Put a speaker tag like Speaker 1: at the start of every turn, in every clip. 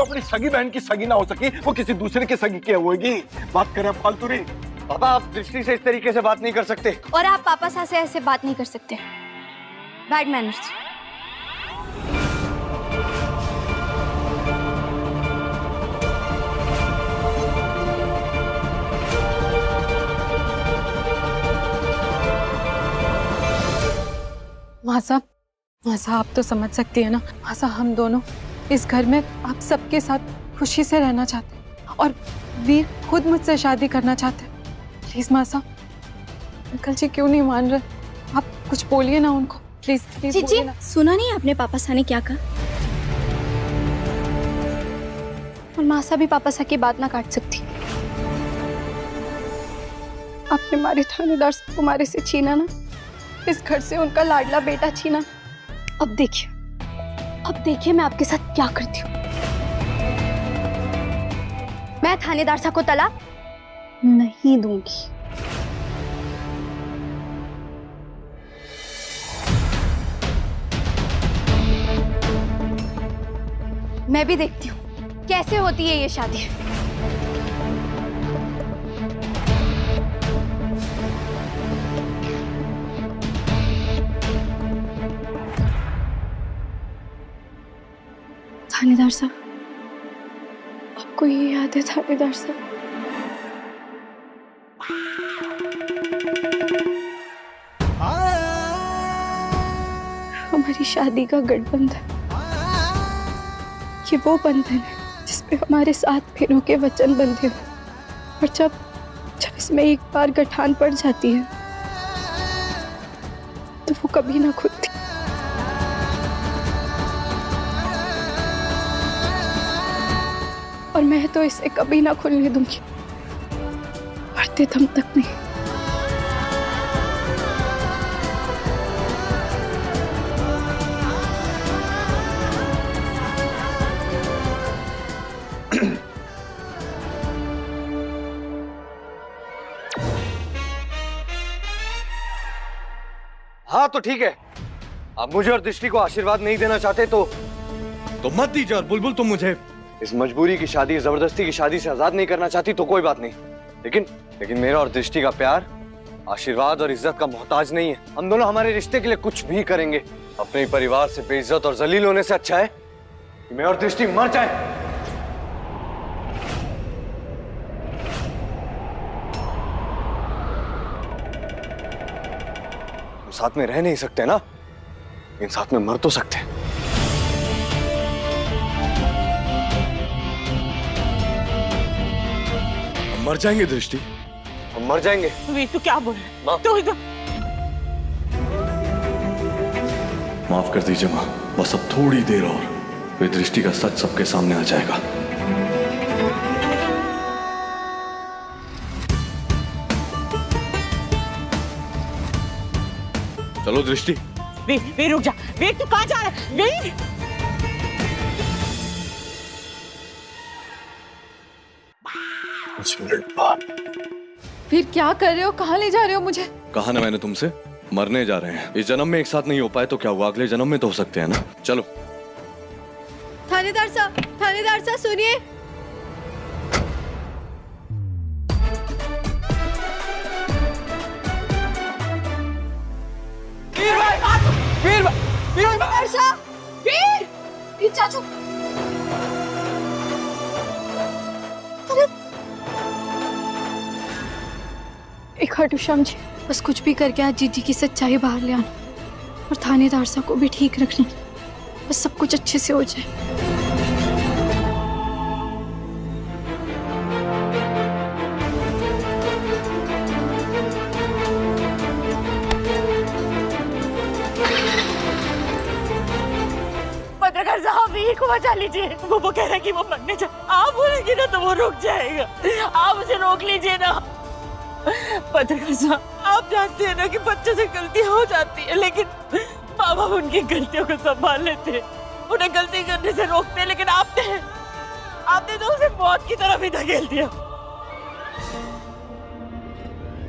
Speaker 1: जो अपनी सगी बहन की सगी ना हो सकी वो किसी दूसरे की सगी की होगी। बात करें फालतू नहीं।
Speaker 2: पापा आप दृष्टि से इस तरीके से बात नहीं कर सकते।
Speaker 3: और आप पापा साथ से ऐसे बात नहीं कर सकते। Bad manners.
Speaker 4: माँ साहब आप तो समझ सकती है ना। माँ साहब हम दोनों इस घर में आप सबके साथ खुशी से रहना चाहते हैं और वीर खुद मुझसे शादी करना चाहते हैं। प्लीज माँ साहब, अंकल जी क्यों नहीं मान रहे? आप कुछ बोलिए ना उनको, प्लीज प्लीज
Speaker 3: जी
Speaker 4: बोलिए ना।
Speaker 3: सुना नहीं आपने पापा सा ने क्या कहा? और माँ सा भी पापा सा की बात ना काट सकती।
Speaker 4: आपने हमारे थानेदार से हमारे से छीना ना, इस घर से उनका लाडला बेटा छीना।
Speaker 3: अब देखिए मैं आपके साथ क्या करती हूँ। मैं थानेदार साहब को तलाक नहीं दूंगी। मैं भी देखती हूँ कैसे होती है ये शादी। थानेदार साहब, आपको ये याद है थानेदार साहब? हमारी शादी का गठबंधन, ये वो बंधन है जिसपे हमारे 7 फेरों के वचन बंधे हो। और जब इसमें एक बार गठान पड़ जाती है तो वो कभी ना खुलती। और मैं तो इसे कभी ना खुलने दूंगी, मरते दम तक नहीं।
Speaker 2: हाँ तो ठीक है, आप मुझे और दृष्टि को आशीर्वाद नहीं देना चाहते तो
Speaker 1: मत दीजिए। और बुलबुल तुम मुझे
Speaker 2: इस मजबूरी की शादी, जबरदस्ती की शादी से आजाद नहीं करना चाहती तो कोई बात नहीं, लेकिन मेरा और दृष्टि का प्यार आशीर्वाद और इज्जत का मोहताज नहीं है। हम दोनों हमारे रिश्ते के लिए कुछ भी करेंगे। अपने परिवार से बेइज्जत और जलील होने से अच्छा है कि मैं और दृष्टि मर जाए। हम साथ में रह नहीं सकते ना, लेकिन साथ में मर तो सकते हैं।
Speaker 1: मर जाएंगे दृष्टि,
Speaker 2: हम मर जाएंगे।
Speaker 5: वीर तू क्या बोल रहा है? तो
Speaker 1: माफ कर दीजिए माँ, बस अब थोड़ी देर और फिर दृष्टि का सच सबके सामने आ जाएगा। चलो दृष्टि।
Speaker 5: वीर रुक जा। वीर तू कहाँ जा रहा है? वीर
Speaker 1: कुछ मिनट बाद।
Speaker 4: फिर क्या कर रहे हो? कहाँ ले जा रहे हो मुझे?
Speaker 1: कहा ना मैंने तुमसे, मरने जा रहे हैं। इस जन्म में एक साथ नहीं हो पाए तो क्या हुआ, अगले जन्म में तो हो सकते हैं ना। चलो।
Speaker 3: थानेदार साहब सुनिए। थानेदार साहब, वीर चाचू। एक हटू समझे, बस कुछ भी करके आज जीजी की सच्चाई बाहर ले आना और थानेदार साहब को भी ठीक रखना, बस सब कुछ अच्छे से हो जाए।
Speaker 5: पत्रकार साहब वीर को बचा लीजिए। वो कह रहा है कि वो मरने जा। आप बोलेंगे ना तो वो रुक जाएगा। आप उसे रोक लीजिए ना। पत्रकार साहब आप जानते हैं ना कि बच्चों से गलतियां हो जाती है, लेकिन माँ बाप उनकी गलतियों को संभाल लेते हैं, उन्हें गलती करने से रोकते हैं। लेकिन आपने तो उसे मौत की तरफ ही धकेल दिया।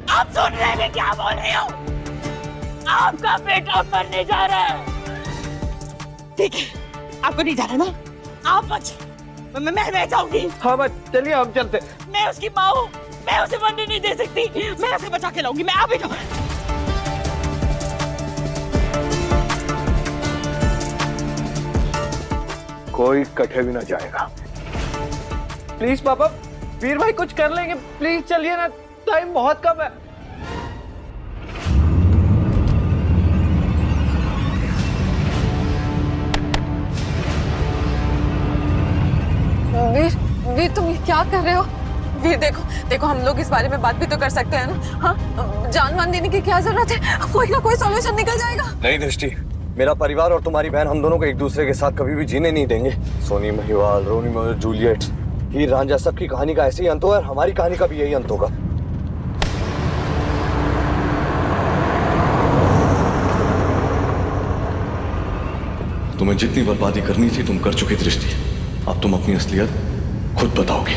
Speaker 5: आप सुन रहे हैं क्या बोल रही हो? आपका बेटा मरने जा रहा है। ठीक है, आपको नहीं जाना ना, आप बच। मैं जाऊंगी।
Speaker 6: हाँ बस चलिए हम चलते।
Speaker 5: मैं उसकी माँ हूँ, मैं उसे मरने नहीं दे सकती। मैं उसे बचा के लाऊंगी। मैं अभी जाऊँ।
Speaker 6: कोई कटे भी ना जाएगा। प्लीज पापा, वीर भाई कुछ कर लेंगे, प्लीज चलिए ना, टाइम बहुत कम है।
Speaker 4: वीर, वीर तुम ये क्या कर रहे हो? वीर देखो, देखो हम लोग इस बारे में बात भी तो कर सकते हैं ना। हाँ, जान वान देने की क्या जरूरत है? कोई ना कोई सॉल्यूशन निकल जाएगा।
Speaker 2: नहीं दृष्टि, मेरा परिवार और तुम्हारी बहन हम दोनों को एक दूसरे के साथ कभी भी जीने नहीं देंगे। सोनी महिवाल, रोमियो जूलियट, हीर रांझा, सबकी कहानी का ऐसे ही अंत हुआ और हमारी कहानी का भी यही अंत होगा।
Speaker 1: तुम्हें जितनी बर्बादी करनी थी तुम कर चुकी दृष्टि। अब तुम अपनी असलियत खुद बताओगी।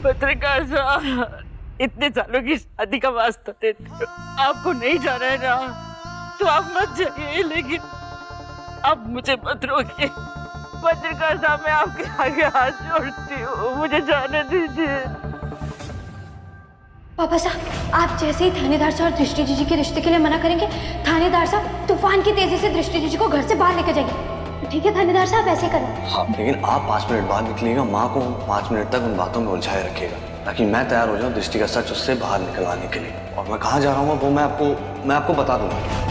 Speaker 5: पत्रकार साहब, इतने सालों की शादी का वास्ता देते हो, आपको नहीं जाना है ना तो आप मत जाइए, लेकिन अब मुझे मत रोकिए। पत्रकार साहब, मैं आपके आगे हाथ जोड़ती हूँ, मुझे जाने दीजिए।
Speaker 3: पापा साहब, आप जैसे ही थानेदार साहब और दृष्टि जीजी के रिश्ते के लिए मना करेंगे, थानेदार साहब तूफान की तेजी से दृष्टि जीजी को घर से बाहर लेकर जाएंगे। ठीक है थानेदार साहब, ऐसे करो।
Speaker 2: हाँ, लेकिन आप 5 मिनट बाद निकलिएगा। माँ को 5 मिनट तक उन बातों में उलझाए रखिएगा ताकि मैं तैयार हो जाऊँ दृष्टि का सच उससे बाहर निकलवाने के लिए। और मैं कहाँ जा रहा हूँ वो मैं आपको बता दूंगा।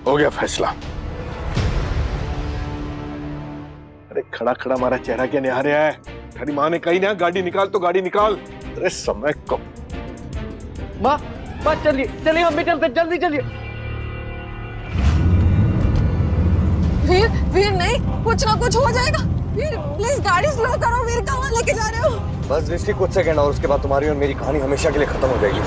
Speaker 6: हो गया फैसला। अरे खड़ा खड़ा हमारा चेहरा क्या निहार रहा है? तेरी माँ ने कही ना गाड़ी निकाल तो गाड़ी निकाल। अरे समय कब? माँ चलिए चलिए, हम भी चलते, जल्दी चलिए।
Speaker 4: वीर, वीर नहीं, कुछ ना कुछ हो जाएगा। वीर प्लीज गाड़ी स्लो करो। वीर कहाँ लेके जा रहे हो?
Speaker 2: बस दृष्टि कुछ सेकंड और उसके बाद तुम्हारी और मेरी कहानी हमेशा के लिए खत्म हो जाएगी।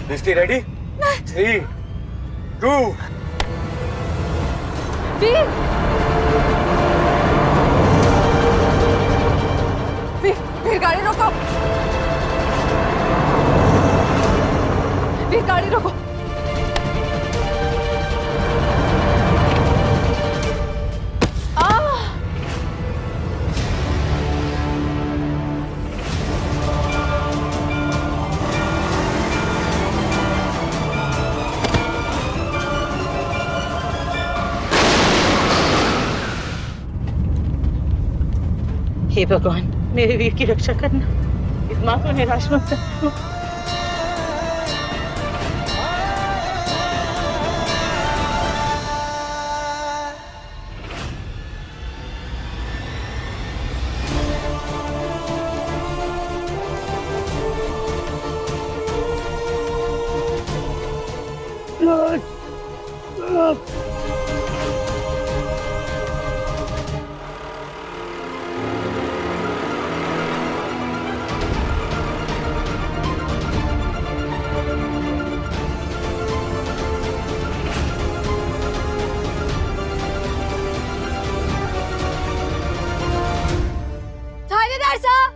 Speaker 2: दृष्टि रेडी? 3, 2।
Speaker 4: वीर, वीर, वीर गाड़ी रोको। वीर गाड़ी रोको।
Speaker 5: हे भगवान, मेरे वीर की रक्षा करना, इस माँ को निराश मत करना।
Speaker 3: थानेदार साहब,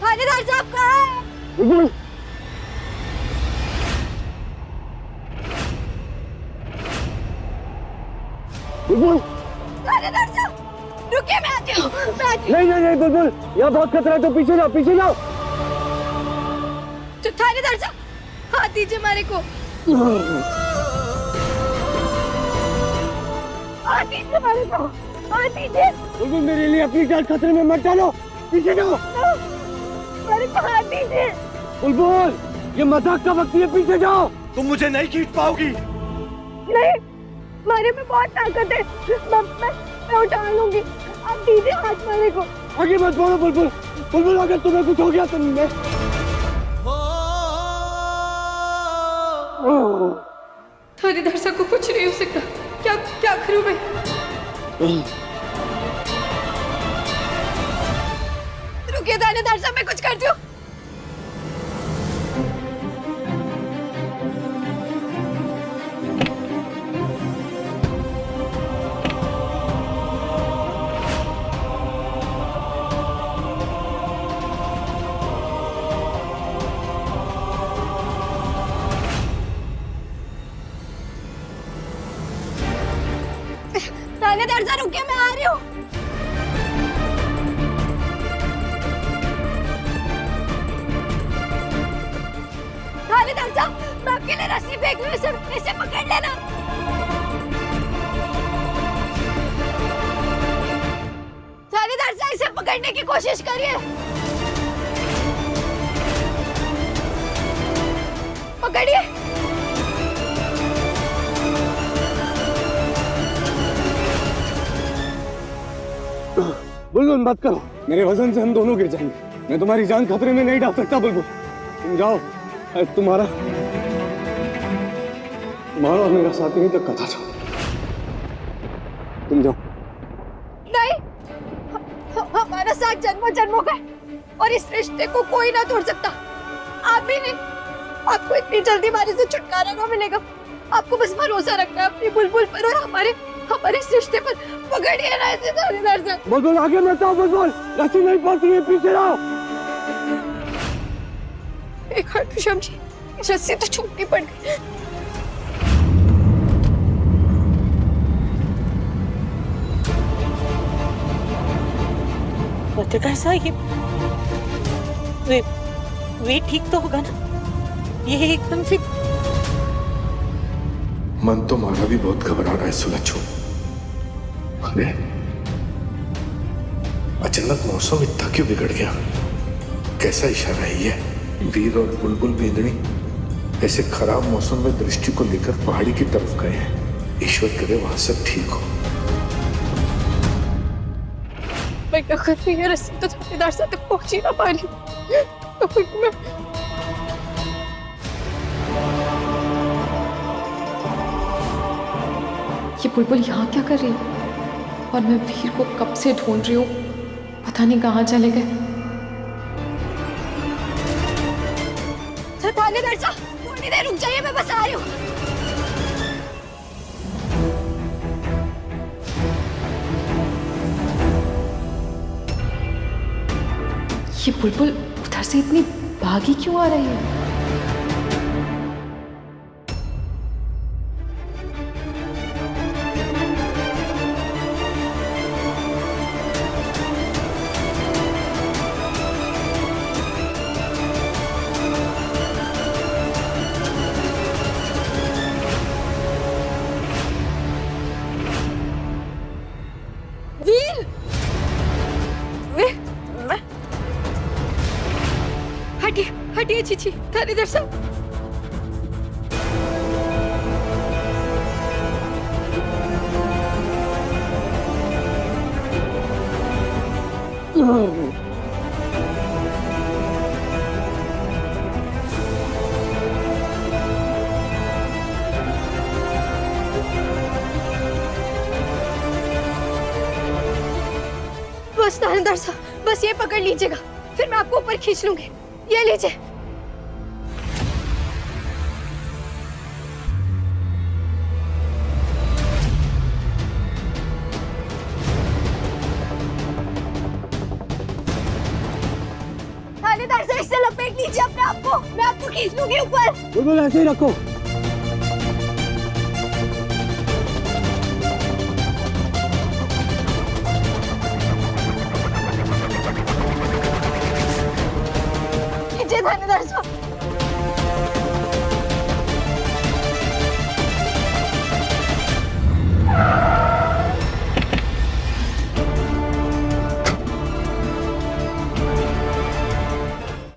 Speaker 3: थानेदार साहब कहाँ है? थानेदार साहब रुकिए, मैं आती हूँ, मैं आती हूँ।
Speaker 6: नहीं बुलबुल, यहाँ बहुत खतरा है, तो पीछे जाओ, पीछे जाओ।
Speaker 3: तो थानेदार साहब हाथ दीजिए मारे को। हाथ दीजिए मारे को, हाथ दीजिए।
Speaker 6: बुलबुल मेरे लिए अपनी जान खतरे में मत डालो, पीछे जाओ।
Speaker 3: मारे को हाथ दीजिए।
Speaker 6: बुलबुल ये मजाक का वक्त है, पीछे जाओ।
Speaker 1: तुम मुझे नहीं खींच पाओगी।
Speaker 3: नहीं, मारे में बहुत ताकत है, मैं उठा लूंगी। आप दीजिए हाथ मारे को।
Speaker 6: आगे मत बढ़ो बुलबुल। बुलबुल अगर तुम्हें कुछ हो गया तो मैं
Speaker 3: थानेदार साहब को कुछ नहीं हो सकता। क्या करूं मैं? रुकिए थानेदार साहब, मैं कुछ करती हूँ। थानेदार साहब रुकिए, मैं आ रही हूँ। थानेदार साहब, मैं आपके लिए रस्सी फेंक रही हूँ, इसे पकड़ लेना। थानेदार साहब, इसे पकड़ने की कोशिश करिए। पकड़िए।
Speaker 2: बुलबुल मत करो, मेरे वजन से हम दोनों गिर जाएंगे। मैं तुम्हारी जान खतरे में नहीं डाल सकता बुलबुल। तुम जाओ, तुम्हारा और मेरा साथ यहीं तक का था। तुम जाओ।
Speaker 3: नहीं, हमारा साथ जन्मों जन्मों का है और इस रिश्ते को कोई ना तोड़ सकता। आप भी नहीं। आपको इतनी जल्दी हमारे से छुटकारा ना मिलेगा। आपको बस भरोसा रखना है अपनी बुलबुल पर और हमारे इस रिश्ते पर। पकड़िए ना इसे थानेदार साहब।
Speaker 2: बुलबुल आगे मत आओ, बुलबुल रस्सी नहीं पहुंच रही है, पीछे आओ।
Speaker 3: एक खाटू जी, रस्सी तो छूटनी पड़ गई।
Speaker 5: पत्रकार साहब, वे ठीक तो होगा ना? ये एकदम से
Speaker 6: मन तो मारा भी बहुत घबरा रहा है सुलच्छू। अरे अचानक मौसम इतना क्यों बिगड़ गया? कैसा इशारा है ये? वीर और बुलबुल बेदनी ऐसे खराब मौसम में दृष्टि को लेकर पहाड़ी की तरफ गए हैं। ईश्वर करे वहां सब ठीक हो।
Speaker 3: मैं क्या कर रही है? रस्सी तो थानेदार साहब तक पहुंच ही ना पा रही। तो फिर मैं
Speaker 4: ये बुलबुल यहाँ क्या कर रही है? और मैं वीर को कब से ढूंढ रही हूँ, पता नहीं कहाँ चले गए।
Speaker 3: थानेदार साहब, थोड़ी देर रुक जाइए, मैं बस आ रही हूँ।
Speaker 4: ये बुलबुल उधर से इतनी भागी क्यों आ रही है?
Speaker 3: वीर, हटिए हटिए चीची, थानेदार साहब। बस थानेदार साहब, बस ये पकड़ लीजिएगा, फिर मैं आपको ऊपर खींच लूंगी। ये लीजिए। थानेदार साहब, इससे लपेट लीजिए अपने आप को, मैं आपको खींच लूंगी ऊपर।
Speaker 2: बुलबुल ऐसे ही रखो।